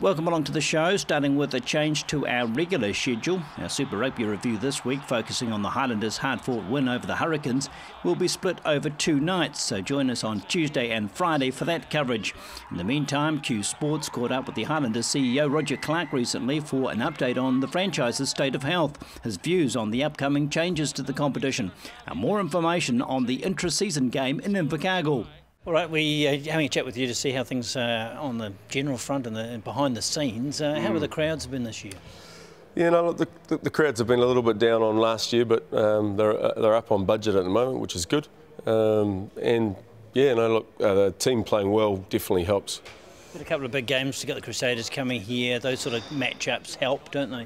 Welcome along to the show, starting with a change to our regular schedule. Our Super Rugby review this week, focusing on the Highlanders' hard-fought win over the Hurricanes, will be split over 2 nights, so join us on Tuesday and Friday for that coverage. In the meantime, Q Sports caught up with the Highlanders CEO Roger Clark recently for an update on the franchise's state of health, his views on the upcoming changes to the competition, and more information on the intra-season game in Invercargill. All right, we're having a chat with you to see how things are on the general front and behind the scenes. How have the crowds been this year? Yeah, no, look, the crowds have been a little bit down on last year, but they're up on budget at the moment, which is good. And yeah, no, look, the team playing well definitely helps. Got a couple of big games to get the Crusaders coming here. Those sort of matchups help, don't they?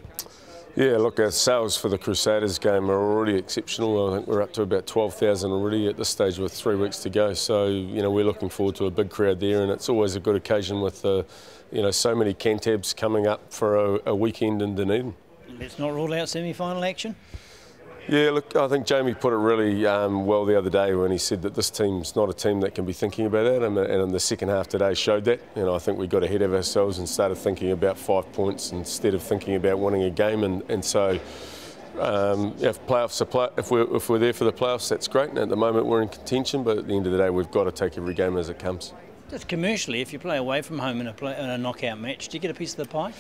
Yeah, look, our sales for the Crusaders game are already exceptional. I think we're up to about 12,000 already at this stage with 3 weeks to go. So, you know, we're looking forward to a big crowd there, and it's always a good occasion with, you know, so many Cantabs coming up for a weekend in Dunedin. Let's not rule out semi-final action. Yeah, look, I think Jamie put it really well the other day when he said that this team's not a team that can be thinking about that, and in the second half today showed that. You know, I think we got ahead of ourselves and started thinking about 5 points instead of thinking about winning a game, and so if we're there for the playoffs, that's great. And at the moment we're in contention, but at the end of the day we've got to take every game as it comes. Just commercially, if you play away from home in a knockout match, do you get a piece of the pie?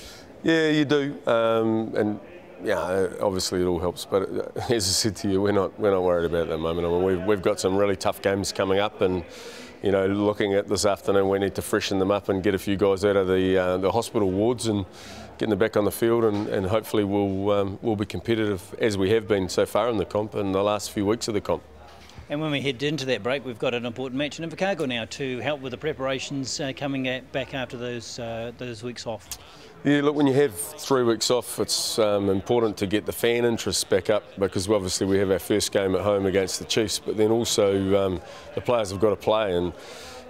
Yeah, you do, and yeah, obviously it all helps, but as I said to you, we're not worried about it at the moment. I mean, we've got some really tough games coming up, and you know, looking at this afternoon, we need to freshen them up and get a few guys out of the hospital wards and getting them back on the field, and hopefully we'll be competitive as we have been so far in the comp in the last few weeks of the comp. And when we head into that break, we've got an important match in Invercargill now to help with the preparations coming back after those weeks off. Yeah, look, when you have 3 weeks off, it's important to get the fan interest back up, because obviously we have our first game at home against the Chiefs, but then also the players have got to play, and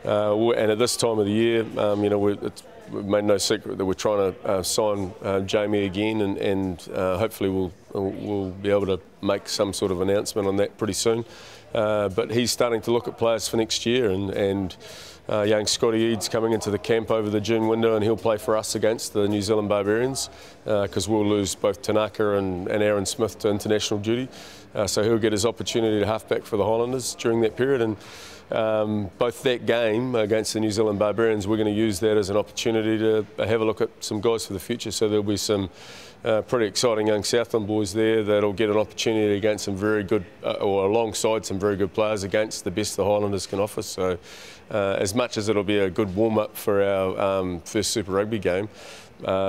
at this time of the year, you know, we've made no secret that we're trying to sign Jamie again, and hopefully we'll be able to make some sort of announcement on that pretty soon. But he's starting to look at players for next year, and young Scotty Eads coming into the camp over the June window, and he'll play for us against the New Zealand Barbarians, because we'll lose both Tanaka and Aaron Smith to international duty. So he'll get his opportunity to halfback for the Highlanders during that period. And both that game against the New Zealand Barbarians, we're going to use that as an opportunity to have a look at some guys for the future. So there'll be some pretty exciting young Southland boys there that'll get an opportunity against some very good, or alongside some very good players against the best the Highlanders can offer. So as much as it'll be a good warm-up for our first Super Rugby game,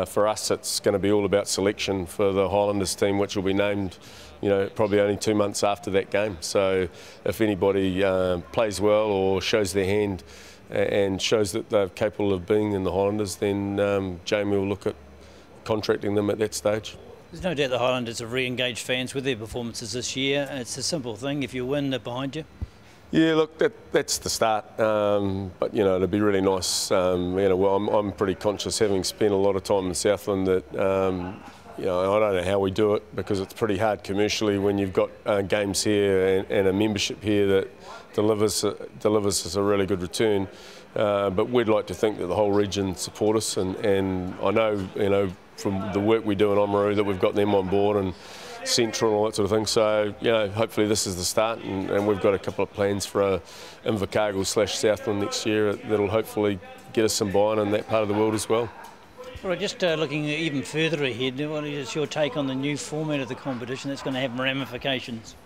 for us it's going to be all about selection for the Highlanders team, which will be named, you know, probably only 2 months after that game. So if anybody plays well or shows their hand and shows that they're capable of being in the Highlanders, then Jamie will look at contracting them at that stage. There's no doubt the Highlanders have re-engaged fans with their performances this year. It's a simple thing. If you win, they're behind you. Yeah, look, that's the start. But you know, it'd be really nice. You know, well, I'm pretty conscious, having spent a lot of time in Southland, that you know, I don't know how we do it, because it's pretty hard commercially when you've got games here and a membership here that delivers us a really good return. But we'd like to think that the whole region support us, and I know, you know, from the work we do in Oamaru that we've got them on board, and Central and all that sort of thing. So, you know, hopefully this is the start, and we've got a couple of plans for Invercargill/Southland next year that'll hopefully get us some buy-in in that part of the world as well. All right, just looking even further ahead, what is your take on the new format of the competition that's going to have ramifications?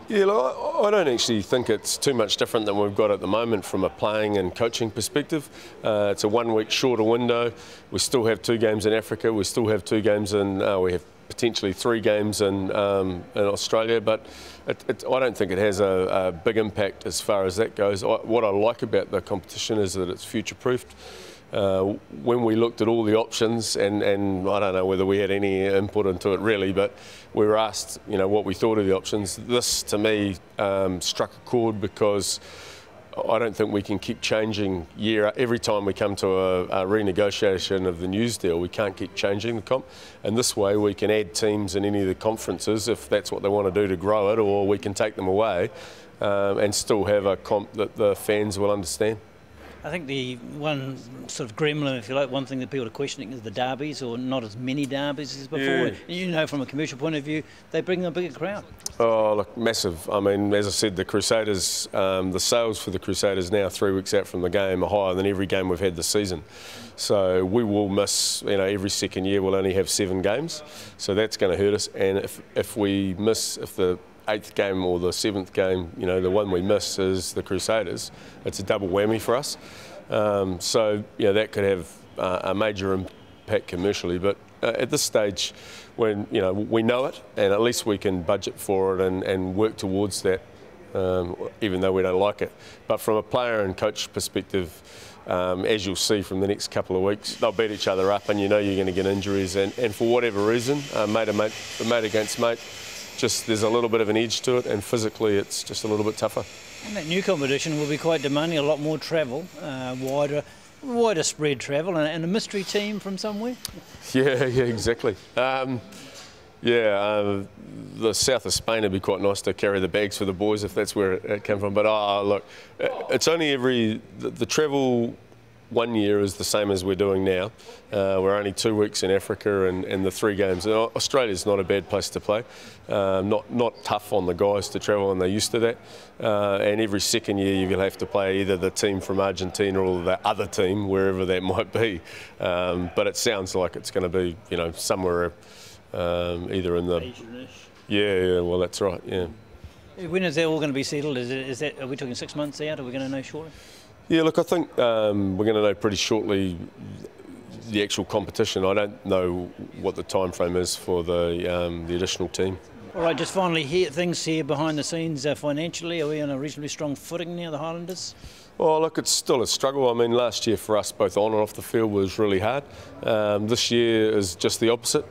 Yeah, look, I don't actually think it's too much different than we've got at the moment from a playing and coaching perspective. It's a 1 week shorter window. We still have 2 games in Africa. We still have 2 games in, we have potentially 3 games in Australia, but I don't think it has a big impact as far as that goes. What I like about the competition is that it's future-proofed. When we looked at all the options, and I don't know whether we had any input into it really, but we were asked, you know, what we thought of the options. This, to me, struck a chord, because I don't think we can keep changing every time we come to a renegotiation of the news deal. We can't keep changing the comp, and this way we can add teams in any of the conferences if that's what they want to do to grow it, or we can take them away and still have a comp that the fans will understand. I think the one sort of gremlin, if you like, one thing that people are questioning is the derbies, or not as many derbies as before. Yeah. From a commercial point of view, they bring a bigger crowd. Oh, look, massive. I mean, as I said, the Crusaders, the sales for the Crusaders now 3 weeks out from the game are higher than every game we've had this season. So we will miss, every second year we'll only have 7 games. So that's going to hurt us. And if we miss, if the 8th game or the 7th game, the one we miss is the Crusaders, it's a double whammy for us. So that could have a major impact commercially. But at this stage, when we know it, and at least we can budget for it and work towards that, even though we don't like it. But from a player and coach perspective, as you'll see from the next couple of weeks, they'll beat each other up, and you're going to get injuries. And for whatever reason, mate against mate, just there's a little bit of an edge to it, and physically it's just a little bit tougher. And that new competition will be quite demanding, a lot more travel, wider spread travel, and a mystery team from somewhere. Yeah, exactly. The south of Spain would be quite nice to carry the bags for the boys if that's where it came from. But look, it's only the travel 1 year is the same as we're doing now. We're only 2 weeks in Africa and the 3 games. Australia's not a bad place to play. Not tough on the guys to travel, and they're used to that. And every second year you'll have to play either the team from Argentina or the other team, wherever that might be. But it sounds like it's going to be, somewhere either in the Asian-ish. Yeah, well that's right. Yeah. When is that all going to be settled? Are we talking 6 months out? Are we going to know shortly? Yeah, look, I think we're going to know pretty shortly the actual competition. I don't know what the time frame is for the additional team. All right, just finally, things here behind the scenes financially. Are we on a reasonably strong footing now, the Highlanders? Well, look, it's still a struggle. I mean, last year for us, both on and off the field, was really hard. This year is just the opposite.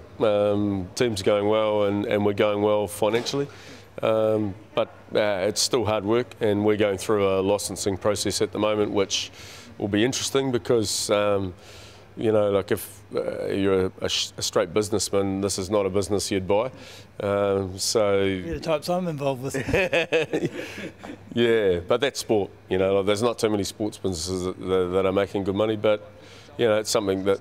Team's going well and we're going well financially. But it's still hard work, and we're going through a licensing process at the moment, which will be interesting because, like if you're a straight businessman, this is not a business you'd buy. So the types I'm involved with. Yeah, but that's sport. There's not too many sports businesses that are making good money, but it's something that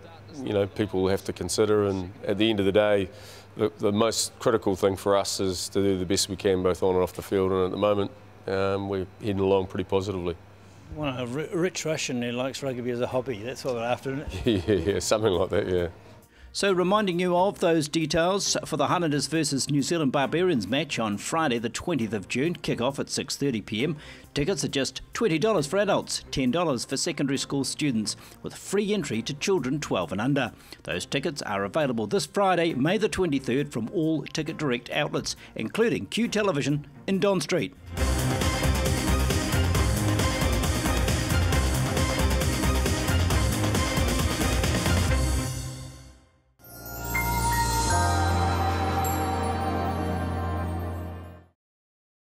people have to consider. And at the end of the day, the most critical thing for us is to do the best we can both on and off the field, and at the moment we're heading along pretty positively. Well, a rich Russian who likes rugby as a hobby, that's what we're after, isn't it? Yeah, something like that, yeah. So reminding you of those details for the Highlanders versus New Zealand Barbarians match on Friday the 20th of June, kick-off at 6:30 p.m. Tickets are just $20 for adults, $10 for secondary school students, with free entry to children 12 and under. Those tickets are available this Friday, May the 23rd, from all Ticket Direct outlets, including Q Television in Don Street.